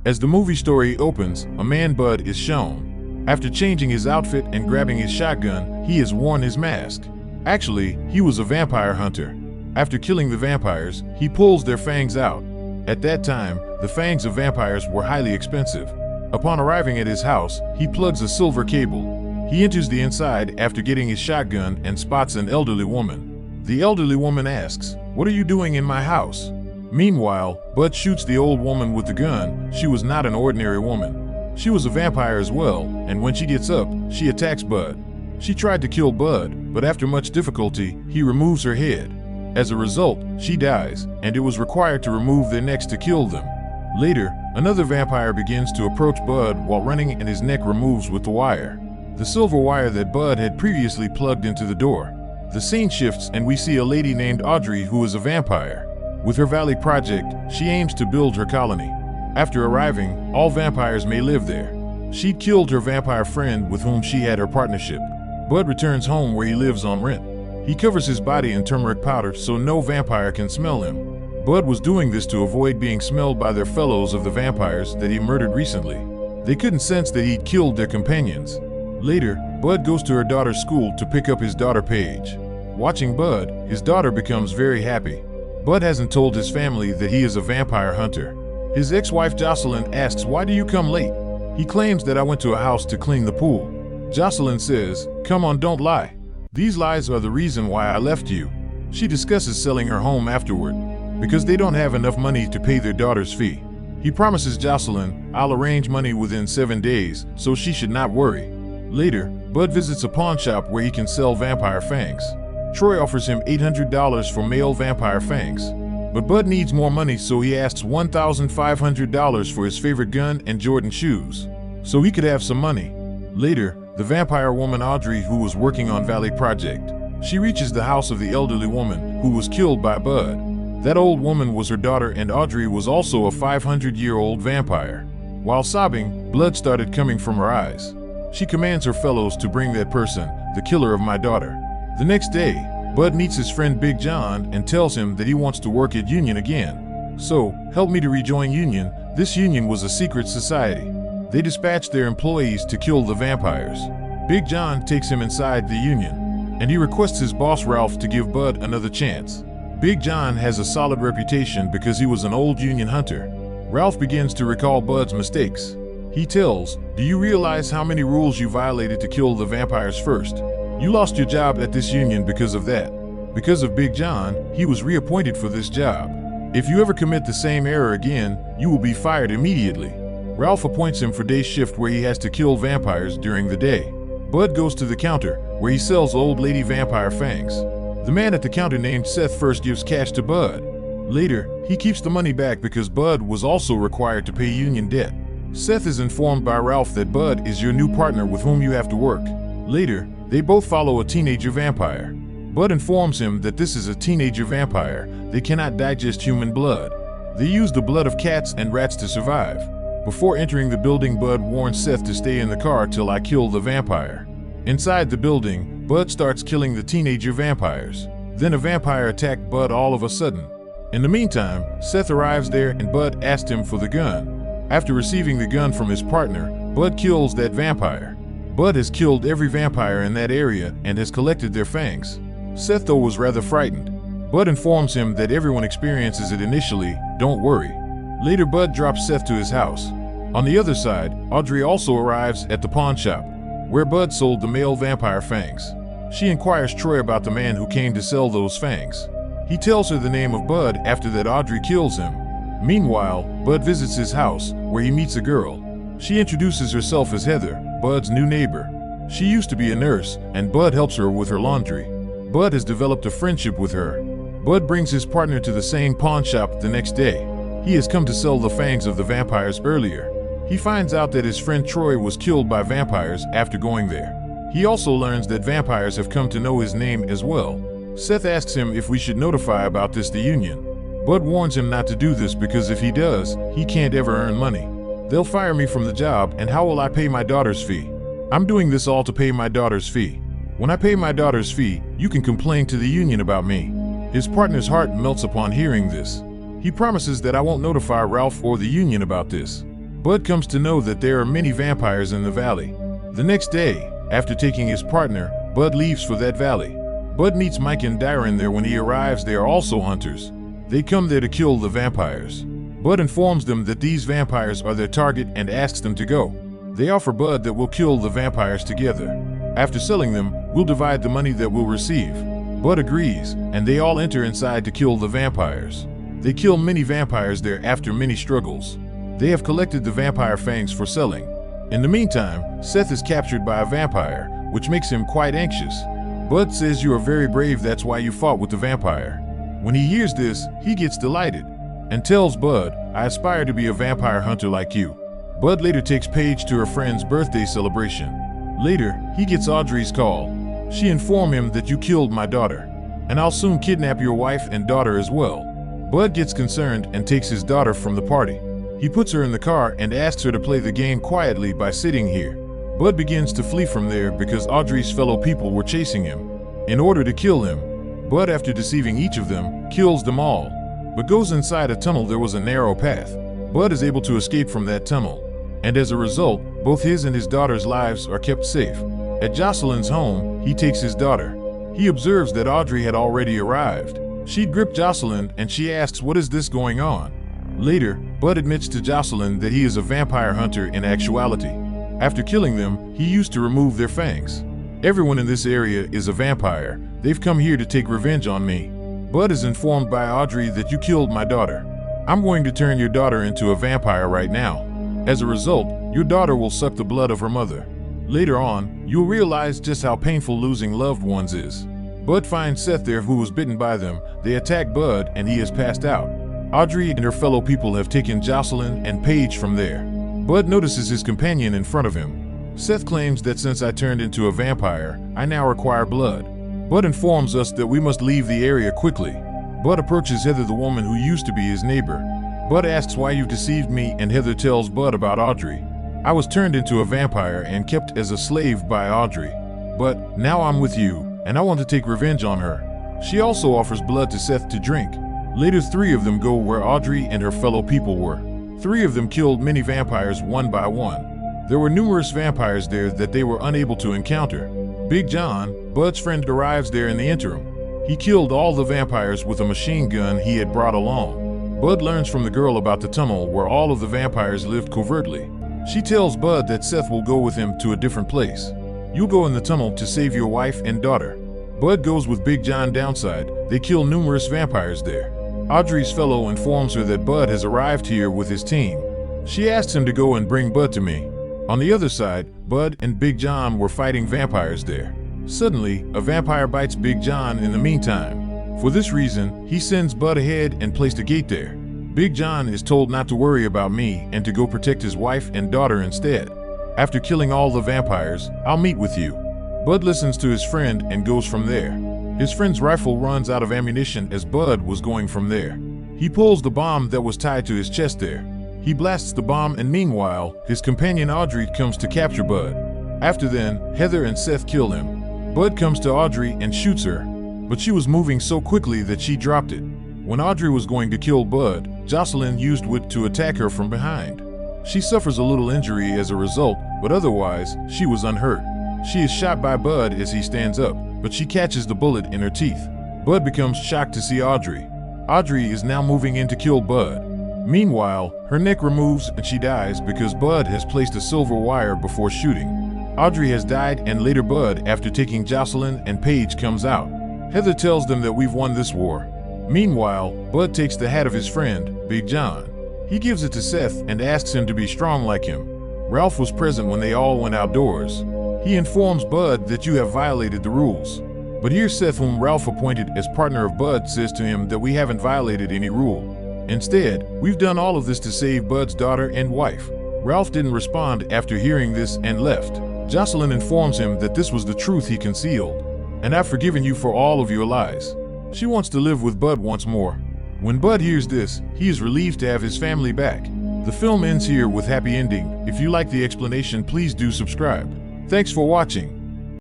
As the movie story opens, a man Bud is shown. After changing his outfit and grabbing his shotgun, he has worn his mask. Actually, he was a vampire hunter. After killing the vampires, he pulls their fangs out. At that time, the fangs of vampires were highly expensive. Upon arriving at his house, he plugs a silver cable. He enters the inside after getting his shotgun and spots an elderly woman. The elderly woman asks, "What are you doing in my house?" Meanwhile, Bud shoots the old woman with the gun. She was not an ordinary woman. She was a vampire as well, and when she gets up, she attacks Bud. She tried to kill Bud, but after much difficulty, he removes her head. As a result, she dies, and it was required to remove their necks to kill them. Later, another vampire begins to approach Bud while running, and his neck removes with the wire. The silver wire that Bud had previously plugged into the door. The scene shifts and we see a lady named Audrey who is a vampire. With her valley project, she aims to build her colony. After arriving, all vampires may live there. She'd killed her vampire friend with whom she had her partnership. Bud returns home where he lives on rent. He covers his body in turmeric powder so no vampire can smell him. Bud was doing this to avoid being smelled by their fellows of the vampires that he murdered recently. They couldn't sense that he'd killed their companions. Later, Bud goes to her daughter's school to pick up his daughter Paige. Watching Bud, his daughter becomes very happy. Bud hasn't told his family that he is a vampire hunter. His ex-wife Jocelyn asks, "Why do you come late?" He claims that I went to a house to clean the pool. Jocelyn says, "Come on, don't lie. These lies are the reason why I left you." She discusses selling her home afterward, because they don't have enough money to pay their daughter's fee. He promises Jocelyn, "I'll arrange money within 7 days, so she should not worry." Later, Bud visits a pawn shop where he can sell vampire fangs. Troy offers him $800 for male vampire fangs. But Bud needs more money, so he asks $1,500 for his favorite gun and Jordan shoes, so he could have some money. Later, the vampire woman Audrey, who was working on Valley Project, she reaches the house of the elderly woman who was killed by Bud. That old woman was her daughter, and Audrey was also a 500-year-old vampire. While sobbing, blood started coming from her eyes. She commands her fellows to bring that person, the killer of my daughter. The next day, Bud meets his friend Big John and tells him that he wants to work at Union again. "So, help me to rejoin Union." This Union was a secret society. They dispatched their employees to kill the vampires. Big John takes him inside the Union, and he requests his boss Ralph to give Bud another chance. Big John has a solid reputation because he was an old Union hunter. Ralph begins to recall Bud's mistakes. He tells, "Do you realize how many rules you violated to kill the vampires first? You lost your job at this Union because of that." Because of Big John, he was reappointed for this job. "If you ever commit the same error again, you will be fired immediately." Ralph appoints him for day shift where he has to kill vampires during the day. Bud goes to the counter, where he sells old lady vampire fangs. The man at the counter named Seth first gives cash to Bud. Later, he keeps the money back because Bud was also required to pay Union debt. Seth is informed by Ralph that Bud is your new partner with whom you have to work. Later, they both follow a teenager vampire. Bud informs him that this is a teenager vampire. They cannot digest human blood. They use the blood of cats and rats to survive. Before entering the building, Bud warns Seth to stay in the car till I kill the vampire. Inside the building, Bud starts killing the teenager vampires. Then a vampire attacked Bud all of a sudden. In the meantime, Seth arrives there and Bud asked him for the gun. After receiving the gun from his partner, Bud kills that vampire. Bud has killed every vampire in that area and has collected their fangs. Seth, though, was rather frightened. Bud informs him that everyone experiences it initially, don't worry. Later, Bud drops Seth to his house. On the other side, Audrey also arrives at the pawn shop, where Bud sold the male vampire fangs. She inquires Troy about the man who came to sell those fangs. He tells her the name of Bud. After that, Audrey kills him. Meanwhile, Bud visits his house, where he meets a girl. She introduces herself as Heather, Bud's new neighbor. She used to be a nurse, and Bud helps her with her laundry. Bud has developed a friendship with her. Bud brings his partner to the same pawn shop the next day. He has come to sell the fangs of the vampires earlier. He finds out that his friend Troy was killed by vampires after going there. He also learns that vampires have come to know his name as well. Seth asks him if we should notify about this the Union. Bud warns him not to do this because if he does, he can't ever earn money. They'll fire me from the job, and how will I pay my daughter's fee? I'm doing this all to pay my daughter's fee. When I pay my daughter's fee, you can complain to the Union about me. His partner's heart melts upon hearing this. He promises that I won't notify Ralph or the Union about this. Bud comes to know that there are many vampires in the valley. The next day, after taking his partner, Bud leaves for that valley. Bud meets Mike and Darren there. When he arrives, they are also hunters. They come there to kill the vampires. Bud informs them that these vampires are their target and asks them to go. They offer Bud that we'll kill the vampires together. After selling them, we'll divide the money that we'll receive. Bud agrees, and they all enter inside to kill the vampires. They kill many vampires there after many struggles. They have collected the vampire fangs for selling. In the meantime, Seth is captured by a vampire, which makes him quite anxious. Bud says you are very brave, that's why you fought with the vampire. When he hears this, he gets delighted and tells Bud, I aspire to be a vampire hunter like you. Bud later takes Paige to her friend's birthday celebration. Later, he gets Audrey's call. She informed him that you killed my daughter, and I'll soon kidnap your wife and daughter as well. Bud gets concerned and takes his daughter from the party. He puts her in the car and asks her to play the game quietly by sitting here. Bud begins to flee from there because Audrey's fellow people were chasing him. In order to kill him, Bud, after deceiving each of them, kills them all, but goes inside a tunnel. There was a narrow path. Bud is able to escape from that tunnel, and as a result, both his and his daughter's lives are kept safe. At Jocelyn's home, he takes his daughter. He observes that Audrey had already arrived. She gripped Jocelyn and she asks, what is this going on? Later, Bud admits to Jocelyn that he is a vampire hunter in actuality. After killing them, he used to remove their fangs. Everyone in this area is a vampire. They've come here to take revenge on me. Bud is informed by Audrey that you killed my daughter. I'm going to turn your daughter into a vampire right now. As a result, your daughter will suck the blood of her mother. Later on, you'll realize just how painful losing loved ones is. Bud finds Seth there, who was bitten by them. They attack Bud and he has passed out. Audrey and her fellow people have taken Jocelyn and Paige from there. Bud notices his companion in front of him. Seth claims that since I turned into a vampire, I now require blood. Bud informs us that we must leave the area quickly. Bud approaches Heather, the woman who used to be his neighbor. Bud asks why you've deceived me, and Heather tells Bud about Audrey. I was turned into a vampire and kept as a slave by Audrey. But now I'm with you, and I want to take revenge on her. She also offers blood to Seth to drink. Later, 3 of them go where Audrey and her fellow people were. 3 of them killed many vampires one by one. There were numerous vampires there that they were unable to encounter. Big John, Bud's friend, arrives there in the interim. He killed all the vampires with a machine gun he had brought along. Bud learns from the girl about the tunnel where all of the vampires lived covertly. She tells Bud that Seth will go with him to a different place. You'll go in the tunnel to save your wife and daughter. Bud goes with Big John downside. They kill numerous vampires there. Audrey's fellow informs her that Bud has arrived here with his team. She asks him to go and bring Bud to me. On the other side, Bud and Big John were fighting vampires there. Suddenly, a vampire bites Big John in the meantime. For this reason, he sends Bud ahead and placed a gate there. Big John is told not to worry about me and to go protect his wife and daughter instead. After killing all the vampires, I'll meet with you. Bud listens to his friend and goes from there. His friend's rifle runs out of ammunition as Bud was going from there. He pulls the bomb that was tied to his chest there. He blasts the bomb, and meanwhile, his companion Audrey comes to capture Bud. After then, Heather and Seth kill him. Bud comes to Audrey and shoots her, but she was moving so quickly that she dropped it. When Audrey was going to kill Bud, Jocelyn used wit to attack her from behind. She suffers a little injury as a result, but otherwise, she was unhurt. She is shot by Bud as he stands up, but she catches the bullet in her teeth. Bud becomes shocked to see Audrey. Audrey is now moving in to kill Bud. Meanwhile, her neck removes and she dies because Bud has placed a silver wire before shooting. Audrey has died, and later Bud, after taking Jocelyn and Paige, comes out. Heather tells them that we've won this war. Meanwhile, Bud takes the hat of his friend, Big John. He gives it to Seth and asks him to be strong like him. Ralph was present when they all went outdoors. He informs Bud that you have violated the rules. But here Seth, whom Ralph appointed as partner of Bud, says to him that we haven't violated any rule. Instead, we've done all of this to save Bud's daughter and wife. Ralph didn't respond after hearing this and left. Jocelyn informs him that this was the truth he concealed. And I've forgiven you for all of your lies. She wants to live with Bud once more. When Bud hears this, he is relieved to have his family back. The film ends here with happy ending. If you like the explanation, please do subscribe. Thanks for watching.